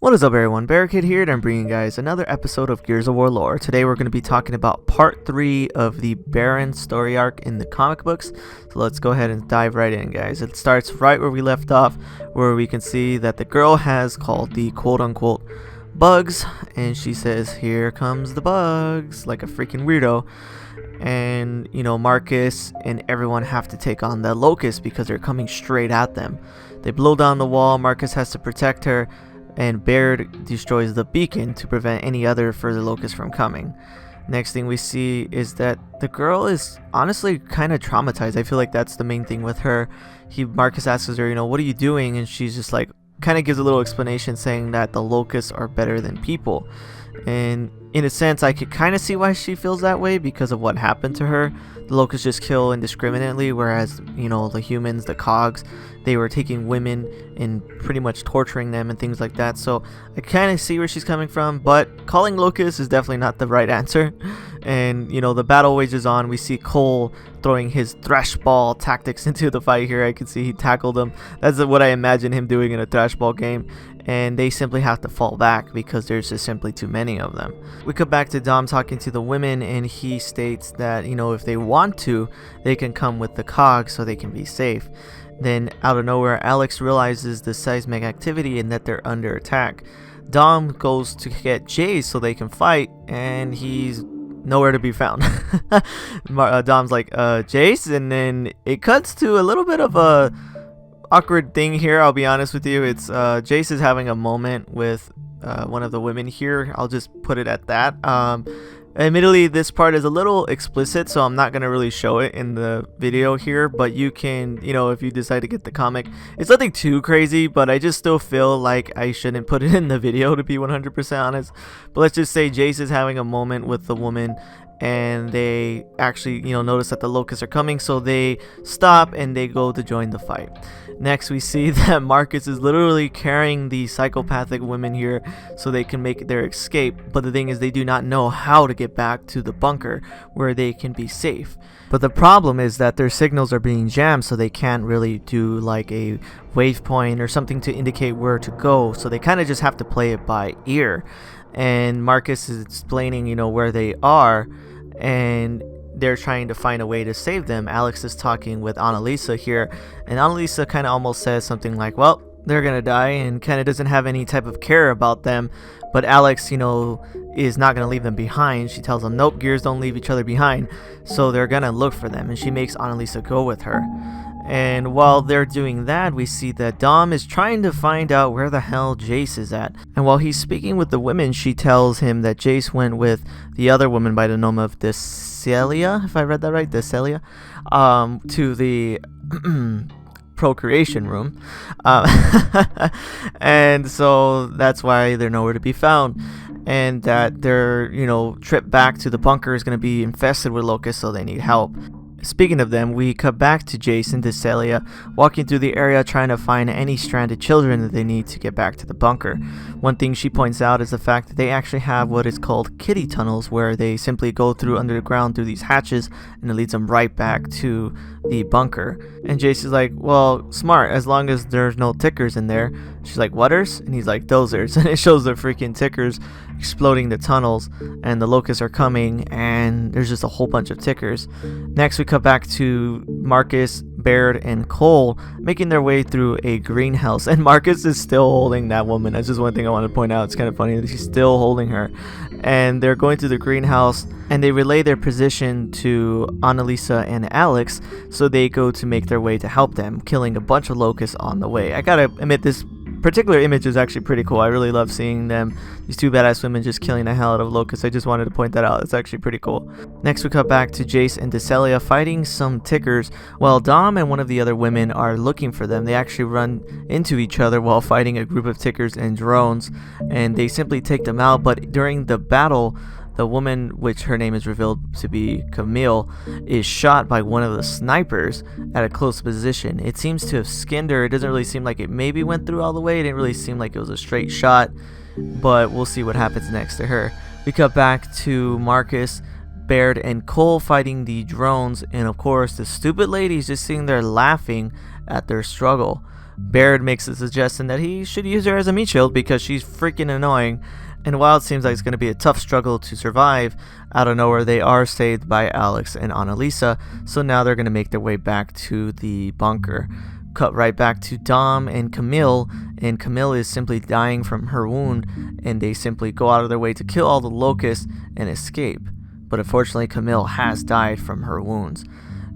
What is up everyone, Barricade here, and I'm bringing you guys another episode of Gears of War lore. Today we're going to be talking about part 3 of the Barren story arc in the comic books. So let's go ahead and dive right in, guys. It starts right where we left off, where we can see that the girl has called the quote-unquote bugs, and she says, "Here comes the bugs," like a freaking weirdo. And you know, Marcus and everyone have to take on the locusts because they're coming straight at them. They blow down the wall. Marcus has to protect her, and Barren destroys the beacon to prevent any other further locusts from coming. Next thing we see is that the girl is honestly kind of traumatized. I feel like that's the main thing with her. Marcus asks her, you know, "What are you doing?" And she's just like, kind of gives a little explanation saying that the locusts are better than people. And in a sense, I could kind of see why she feels that way because of what happened to her. The locusts just kill indiscriminately, whereas, you know, the humans, the cogs, they were taking women and pretty much torturing them and things like that. So I kind of see where she's coming from, but calling locusts is definitely not the right answer. And you know, the battle wages on. We see Cole throwing his thrash ball tactics into the fight here. I can see he tackled them. That's what I imagine him doing in a thrash ball game. And they simply have to fall back because there's just simply too many of them. We come back to Dom talking to the women, and he states that, you know, if they want to, they can come with the cogs so they can be safe. Then out of nowhere, Alex realizes the seismic activity and that they're under attack. Dom goes to get Jace so they can fight, and he's nowhere to be found. Dom's like, Jace, and then it cuts to a little bit of a awkward thing here. I'll be honest with you. It's Jace is having a moment with one of the women here. I'll just put it at that. Admittedly, this part is a little explicit, so I'm not gonna really show it in the video here, but you can, you know, if you decide to get the comic, it's nothing too crazy, but I just still feel like I shouldn't put it in the video, to be 100% honest. But let's just say Jace is having a moment with the woman, and they actually, you know, notice that the locusts are coming, so they stop and they go to join the fight. Next, we see that Marcus is literally carrying the psychopathic women here so they can make their escape, but the thing is, they do not know how to get back to the bunker where they can be safe. But the problem is that their signals are being jammed, so they can't really do like a waypoint or something to indicate where to go, so they kind of just have to play it by ear. And Marcus is explaining, you know, where they are, and they're trying to find a way to save them. Alex is talking with Annalisa here, and Annalisa kind of almost says something like, well, they're gonna die, and kind of doesn't have any type of care about them. But Alex, you know, is not gonna leave them behind. She tells them, nope, Gears don't leave each other behind, so they're gonna look for them, and she makes Annalisa go with her. And while they're doing that, we see that Dom is trying to find out where the hell Jace is at. And while he's speaking with the women, she tells him that Jace went with the other woman by the name of Decelia, if I read that right, Decelia, to the procreation room. And so that's why they're nowhere to be found. And that their, you know, trip back to the bunker is going to be infested with locusts, so they need help. Speaking of them, we cut back to Jace and Decelia walking through the area trying to find any stranded children that they need to get back to the bunker. One thing she points out is the fact that they actually have what is called kiddie tunnels, where they simply go through under the ground through these hatches, and it leads them right back to the bunker. And Jace is like, well, smart, as long as there's no tickers in there. She's like, whaters? And he's like, dozers. And it shows the freaking tickers exploding the tunnels, and the locusts are coming, and there's just a whole bunch of tickers. Next, we cut back to Marcus, Barren, and Cole making their way through a greenhouse, and Marcus is still holding that woman. That's just one thing I want to point out. It's kind of funny that he's still holding her. And they're going to the greenhouse, and they relay their position to Annalisa and Alex, so they go to make their way to help them, killing a bunch of locusts on the way. I gotta admit, this particular image is actually pretty cool. I really love seeing them, these two badass women, just killing the hell out of locusts. I just wanted to point that out. It's actually pretty cool. Next, we cut back to Jace and Decelia fighting some tickers while Dom and one of the other women are looking for them. They actually run into each other while fighting a group of tickers and drones, and they simply take them out. But during the battle, the woman, which her name is revealed to be Camille, is shot by one of the snipers at a close position. It seems to have skinned her. It doesn't really seem like it maybe went through all the way. It didn't really seem like it was a straight shot, but we'll see what happens next to her. We cut back to Marcus, Barren, and Cole fighting the drones, and of course the stupid lady's just sitting there laughing at their struggle. Barren makes the suggestion that he should use her as a meat shield because she's freaking annoying, and while it seems like it's going to be a tough struggle to survive, out of nowhere they are saved by Alex and Annalisa, so now they're going to make their way back to the bunker. Cut right back to Dom and Camille is simply dying from her wound, and they simply go out of their way to kill all the locusts and escape. But unfortunately Camille has died from her wounds,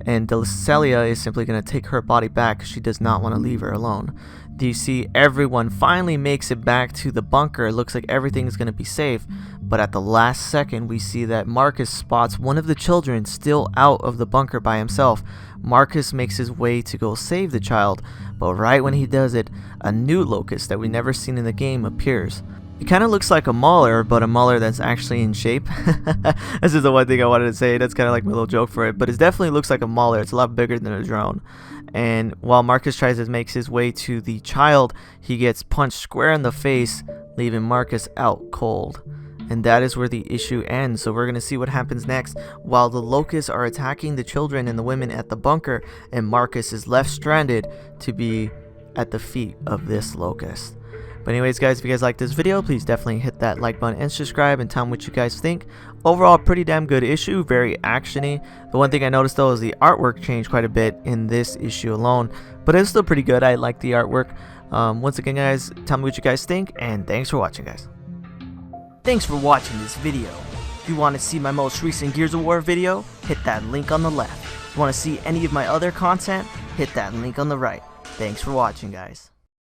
and Delicelia is simply going to take her body back because she does not want to leave her alone. Do you see everyone finally makes it back to the bunker? It looks like everything is going to be safe, but at the last second we see that Marcus spots one of the children still out of the bunker by himself. Marcus makes his way to go save the child, but right when he does it, a new locust that we never seen in the game appears. It kind of looks like a mauler, but a mauler that's actually in shape. This is the one thing I wanted to say. That's kind of like my little joke for it, but it definitely looks like a mauler. It's a lot bigger than a drone. And while Marcus tries to make his way to the child, he gets punched square in the face, leaving Marcus out cold. And that is where the issue ends. So we're going to see what happens next while the locusts are attacking the children and the women at the bunker, and Marcus is left stranded to be at the feet of this locust. But anyways guys, if you guys like this video, please definitely hit that like button and subscribe and tell me what you guys think. Overall, pretty damn good issue, very actiony. The one thing I noticed though is the artwork changed quite a bit in this issue alone, but it's still pretty good. I like the artwork. Once again guys, tell me what you guys think, and thanks for watching guys. Thanks for watching this video. If you want to see my most recent Gears of War video, hit that link on the left. If you want to see any of my other content, hit that link on the right. Thanks for watching guys.